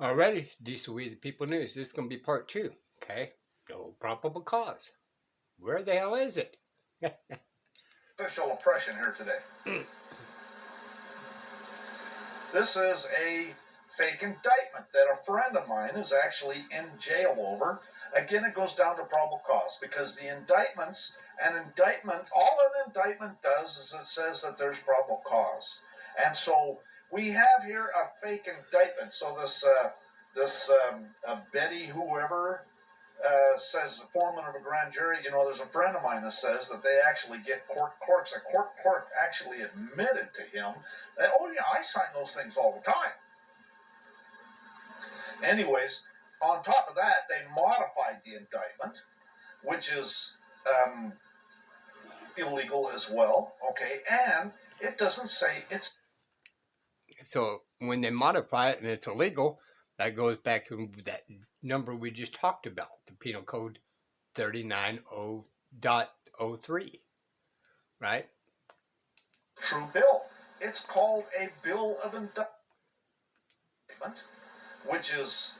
Alrighty, these We the People News. This is going to be part two. Okay, no probable cause. Where the hell is it? Official oppression here today. This is a fake indictment that a friend of mine is actually in jail over. Again, it goes down to probable cause because the indictments, all an indictment does is it says that there's probable cause. And so we have here a fake indictment. So this Betty whoever says the foreman of a grand jury, there's a friend of mine that says that they actually get court clerks. A court clerk actually admitted to him that, oh yeah, I sign those things all the time. Anyways, on top of that, they modified the indictment, which is illegal as well, okay? And it doesn't say it's... So when they modify it and it's illegal, that goes back to that number we just talked about, the Penal Code 390.03, right? True bill. It's called a bill of indictment, which is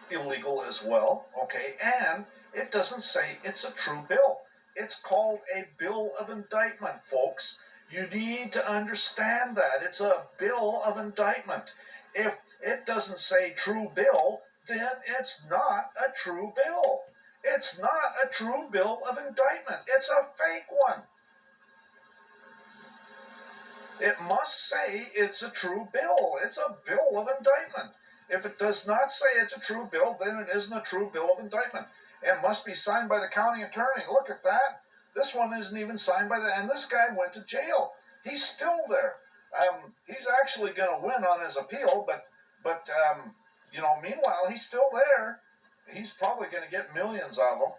illegal as well, okay? And it doesn't say it's a true bill. It's called a bill of indictment, folks. You need to understand that. It's a bill of indictment. If it doesn't say true bill, then it's not a true bill. It's not a true bill of indictment. It's a fake one. It must say it's a true bill. It's a bill of indictment. If it does not say it's a true bill, then it isn't a true bill of indictment. It must be signed by the county attorney. Look at that. This one isn't even signed by and this guy went to jail. He's still there. He's actually going to win on his appeal, but meanwhile, he's still there. He's probably going to get millions of them.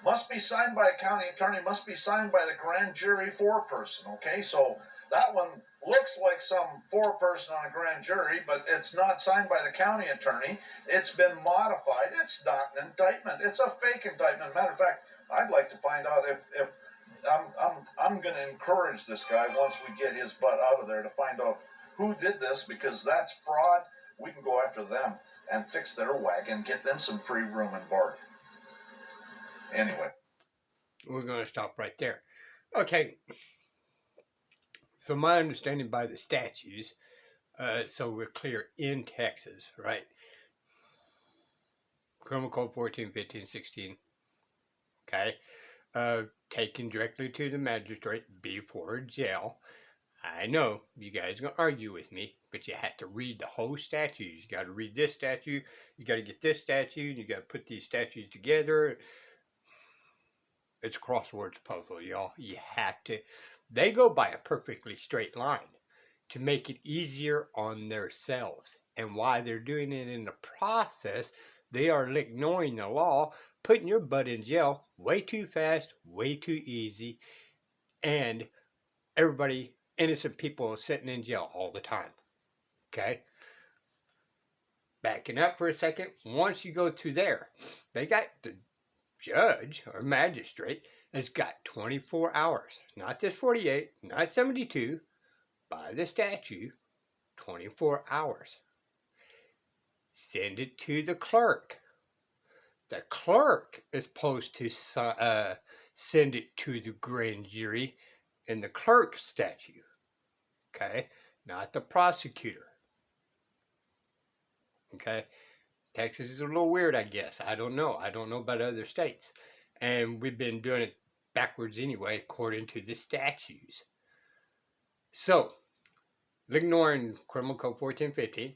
Must be signed by a county attorney, must be signed by the grand jury foreperson, okay? So that one looks like some foreperson on a grand jury, but it's not signed by the county attorney. It's been modified. It's not an indictment. It's a fake indictment. Matter of fact, I'd like to find out if I'm going to encourage this guy once we get his butt out of there to find out who did this, because that's fraud. We can go after them and fix their wagon, get them some free room and board. Anyway, we're going to stop right there. Okay. So my understanding by the statutes, so we're clear in Texas, right? Criminal Code 14, 15, 16. Okay. Taken directly to the magistrate before jail. I know you guys are going to argue with me, but you have to read the whole statute. You got to read this statute. You got to get this statute. You got to put these statutes together. It's a crosswords puzzle, y'all. You have to. They go by a perfectly straight line to make it easier on themselves. And while they're doing it in the process, they are ignoring the law, putting your butt in jail way too fast, way too easy, and everybody, innocent people, are sitting in jail all the time. Okay? Backing up for a second, once you go to there, they got the judge or magistrate has got 24 hours, not this 48, not 72, by the statute, 24 hours. Send it to the clerk. The clerk is supposed to send it to the grand jury in the clerk statute, okay, not the prosecutor. Okay, Texas is a little weird, I guess. I don't know about other states, and we've been doing it backwards anyway, according to the statutes. So, ignoring Criminal Code 14, 15,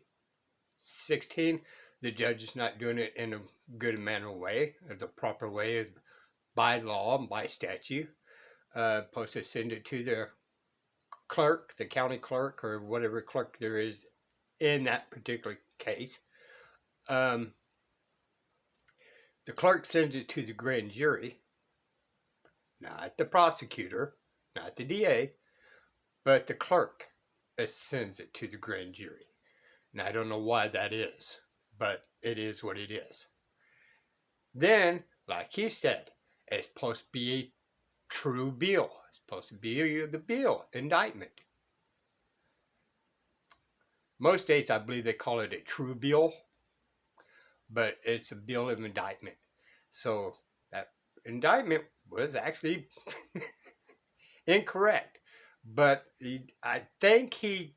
16, the judge is not doing it in a good manner way, or the proper way by law and by statute. Supposed to send it to the clerk, the county clerk, or whatever clerk there is in that particular case. The clerk sends it to the grand jury, not the prosecutor, not the DA, but the clerk sends it to the grand jury. And I don't know why that is, but it is what it is. Then, like he said, it's supposed to be a true bill. It's supposed to be the bill, indictment. Most states, I believe they call it a true bill, but it's a bill of indictment. So that indictment was actually incorrect. But I think he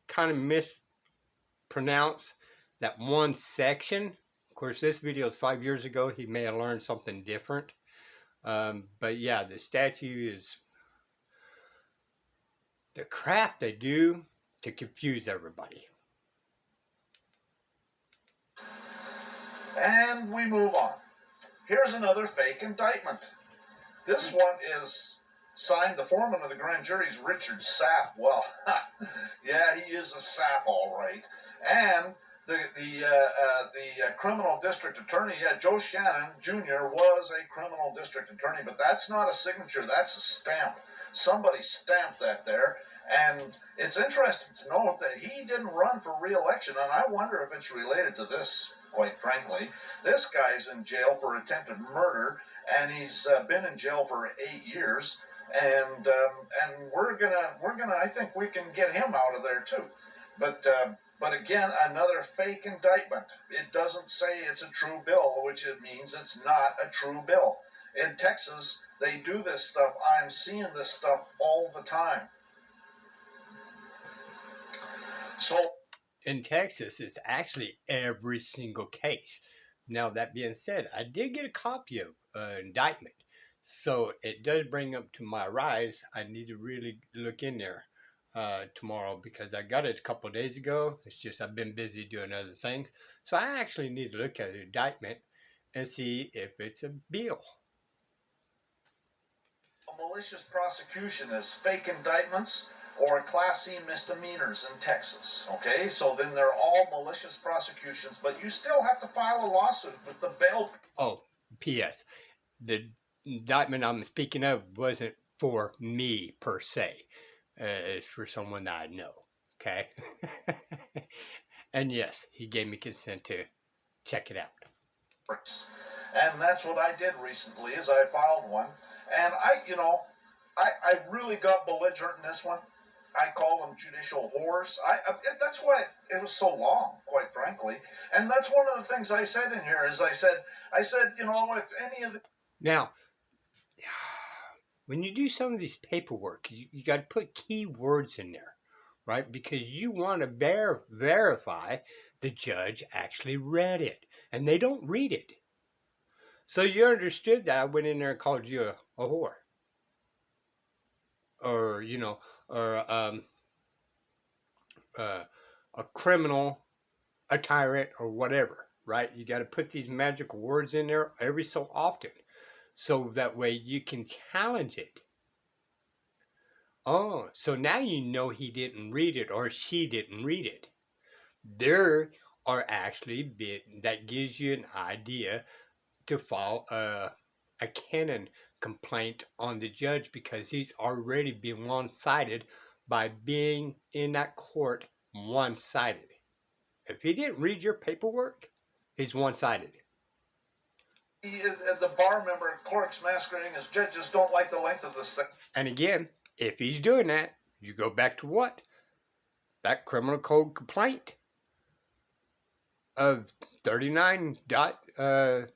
kind of mispronounced that one section. Of course, this video is 5 years ago. He may have learned something different. But yeah, the statute is the crap they do to confuse everybody. And we move on. Here's another fake indictment. This one is signed, the foreman of the grand jury is Richard Sapp. Well, yeah, he is a sap, all right. And the criminal district attorney, Joe Shannon Jr. was a criminal district attorney, but that's not a signature, that's a stamp. Somebody stamped that there, and it's interesting to note that he didn't run for re-election, and I wonder if it's related to this, quite frankly. This guy's in jail for attempted murder, and he's been in jail for 8 years, and we're gonna I think we can get him out of there too, but again, another fake indictment. It doesn't say it's a true bill, which it means it's not a true bill. In Texas, they do this stuff. I'm seeing this stuff all the time. So in Texas, it's actually every single case. Now, that being said, I did get a copy of indictment. So it does bring up to my rise. I need to really look in there tomorrow because I got it a couple of days ago. It's just I've been busy doing other things. So I actually need to look at the indictment and see if it's a bill. a malicious prosecution is fake indictments or Class C misdemeanors in Texas. Okay, so then they're all malicious prosecutions, but you still have to file a lawsuit with the bail. Oh, P.S. The indictment I'm speaking of wasn't for me per se. It's for someone that I know. Okay. And yes, he gave me consent to check it out. And that's what I did recently is I filed one. And I really got belligerent in this one. I called them judicial whores. That's why it was so long, quite frankly. And that's one of the things I said in here is I said, if any of the... Now, when you do some of these paperwork, you got to put key words in there, right? Because you want to verify the judge actually read it. And they don't read it. So you understood that I went in there and called you a whore. Or, a criminal, a tyrant, or whatever, right? You got to put these magical words in there every so often. So that way you can challenge it. Oh, so now you know he didn't read it or she didn't read it. There are actually that gives you an idea to file a canon complaint on the judge because he's already been one-sided by being in that court one-sided. If he didn't read your paperwork, he's one-sided. The bar member clerks masquerading as judges don't like the length of this thing. And again, if he's doing that, you go back to what? That criminal code complaint of 39.03.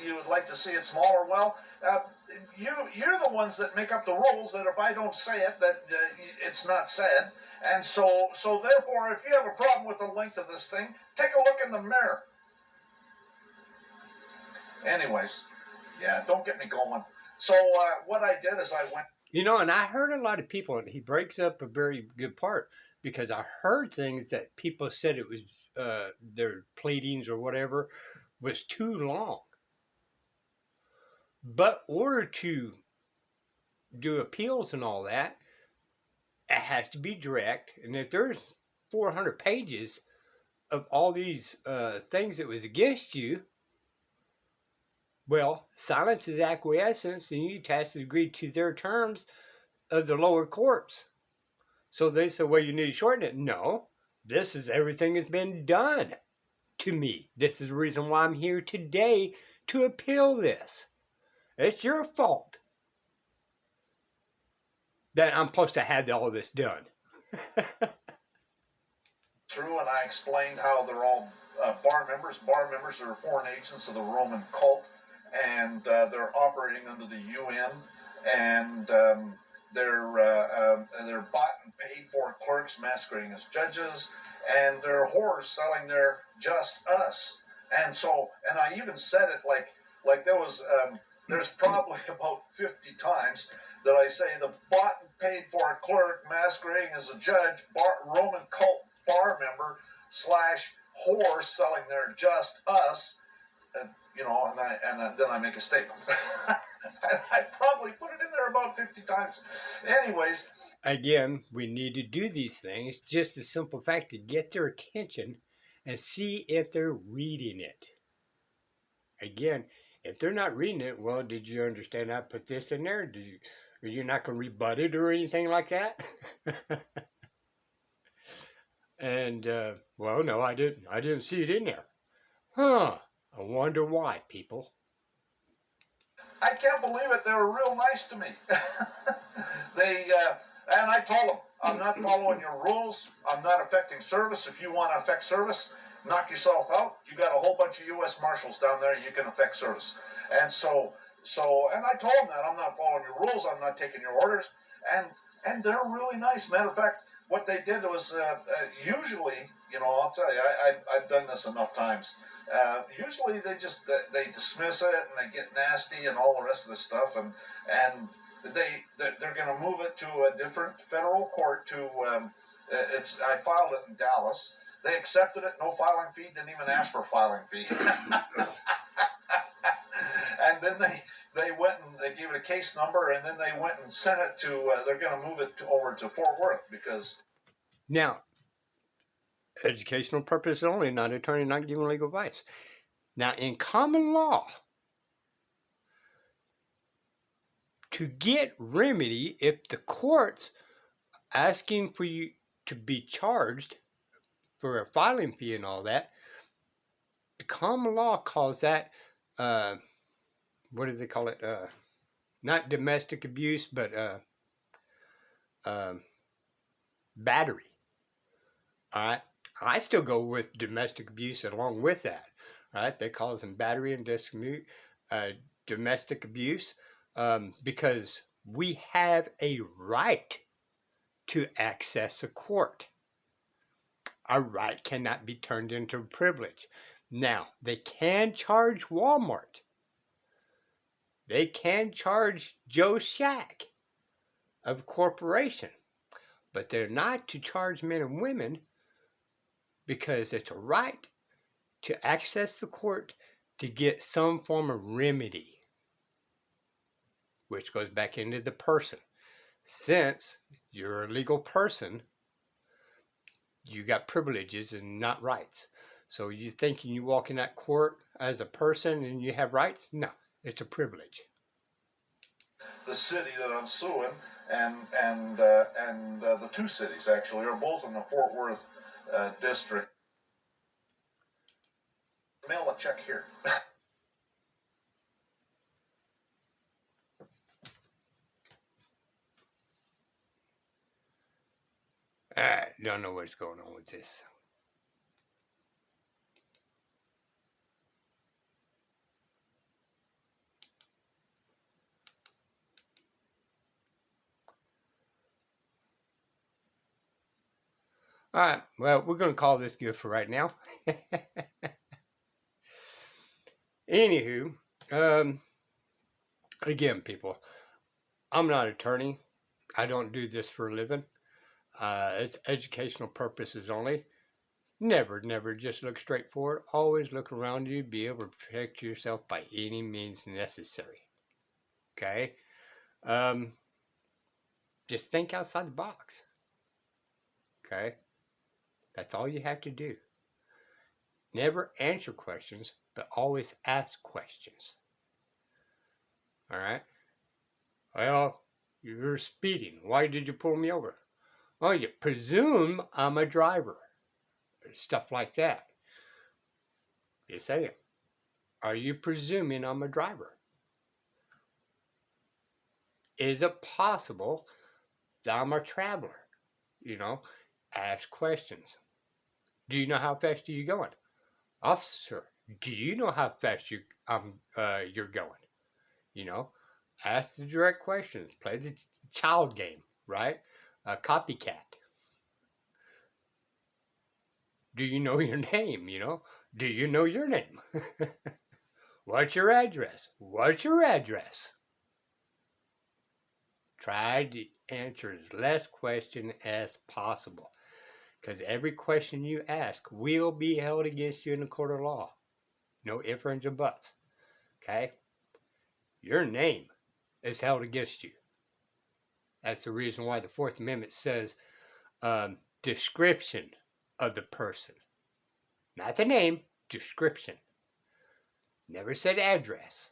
You would like to see it smaller. Well, you're the ones that make up the rules that if I don't say it, that it's not said. And so therefore, if you have a problem with the length of this thing, take a look in the mirror. Anyways, yeah, don't get me going. So what I did is I went... And I heard a lot of people, and he breaks up a very good part, because I heard things that people said it was their pleadings or whatever was too long. But in order to do appeals and all that, it has to be direct. And if there's 400 pages of all these things that was against you, well, silence is acquiescence, and you tacitly agree to their terms of the lower courts. So they said, well, you need to shorten it. No, this is everything that's been done to me. This is the reason why I'm here today to appeal this. It's your fault. that I'm supposed to have all this done. Through, and I explained how they're all bar members. Bar members are foreign agents of the Roman cult, and they're operating under the UN, and they're bought and paid for clerks masquerading as judges, and they're whores selling their just us. And so, and I even said it like there was there's probably about 50 times that I say the bought and paid for clerk masquerading as a judge, Roman cult bar member slash whore selling their just us, and then I make a statement. I probably put it in there about 50 times. Anyways, Again, we need to do these things just the simple fact to get their attention and see if they're reading it. Again, if they're not reading it, well, did you understand I put this in there? Are you not going to rebut it or anything like that? And well, no, I didn't. I didn't see it in there. Huh? I wonder why, people. I can't believe it. They were real nice to me. And I told them, I'm not following your rules. I'm not affecting service. If you want to affect service, knock yourself out. You got a whole bunch of U.S. Marshals down there. You can affect service. And and I told them that I'm not following your rules. I'm not taking your orders. And they're really nice. Matter of fact, what they did was usually, I'll tell you, I've done this enough times. Usually they dismiss it and they get nasty and all the rest of the stuff, and they're going to move it to a different federal court. I filed it in Dallas. They accepted it, no filing fee. Didn't even ask for a filing fee. And then they went and they gave it a case number, and then they went and sent it to. They're going to move it over to Fort Worth because. Now, educational purpose only, not attorney, not giving legal advice. Now, in common law, to get remedy, if the court's asking for you to be charged for a filing fee and all that, the common law calls that, what do they call it? Not domestic abuse, but battery. All right. I still go with domestic abuse along with that. All right. They call them battery and domestic abuse because we have a right to access a court. Our right cannot be turned into a privilege. Now, they can charge Walmart. They can charge Joe Shack of a corporation, but they're not to charge men and women because it's a right to access the court to get some form of remedy, which goes back into the person. Since you're a legal person, you got privileges and not rights. So you thinking you walk in that court as a person and you have rights? No, it's a privilege. The city that I'm suing and the two cities actually are both in the Fort Worth district. Mail a check here. I don't know what's going on with this. All right, well, we're going to call this good for right now. Anywho, again, people, I'm not an attorney. I don't do this for a living. It's educational purposes only. Never just look straight forward. Always look around you. Be able to protect yourself by any means necessary. Okay? Just think outside the box. Okay? That's all you have to do. Never answer questions, but always ask questions. All right? Well, you're speeding. Why did you pull me over? Oh, you presume I'm a driver. Stuff like that. Just saying. Are you presuming I'm a driver? Is it possible I'm a traveler. Ask questions. Do you know how fast are you going? Officer, do you know how fast you're going? You know, ask the direct questions. Play the child game, right? A copycat. Do you know your name? Do you know your name? What's your address? What's your address? Try to answer as less question as possible, because every question you ask will be held against you in a court of law. No ifs, ands, or buts. Okay? Your name is held against you. That's the reason why the Fourth Amendment says description of the person. Not the name, description. Never said address.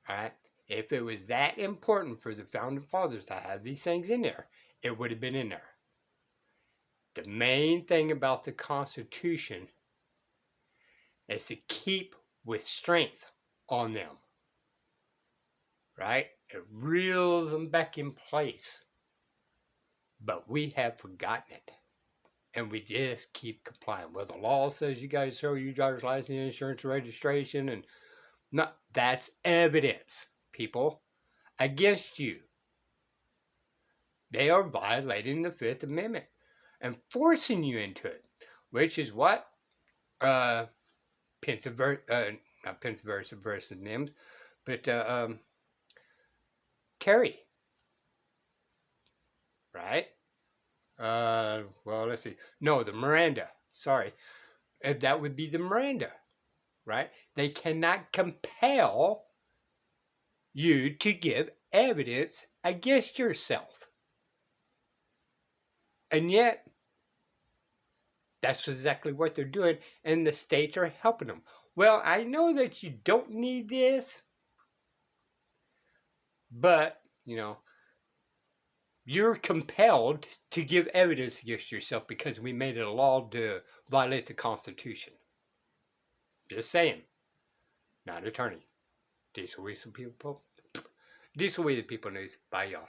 All right? If it was that important for the founding fathers to have these things in there, it would have been in there. The main thing about the Constitution is to keep with strength on them. Right? It reels them back in place. But we have forgotten it. And we just keep complying. Well, the law says you got to show your driver's license, insurance, registration, and not. That's evidence, people, against you. They are violating the Fifth Amendment and forcing you into it, which is what not Pennsylvania versus NIMS, but Kerry, right? Well, let's see. No, the Miranda. Sorry, that would be the Miranda, right? They cannot compel you to give evidence against yourself, and yet that's exactly what they're doing, and the states are helping them. Well, I know that you don't need this, but you're compelled to give evidence against yourself because we made it a law to violate the Constitution. Just saying. Not an attorney. Diesel We the People. Diesel We the People News. Bye, y'all.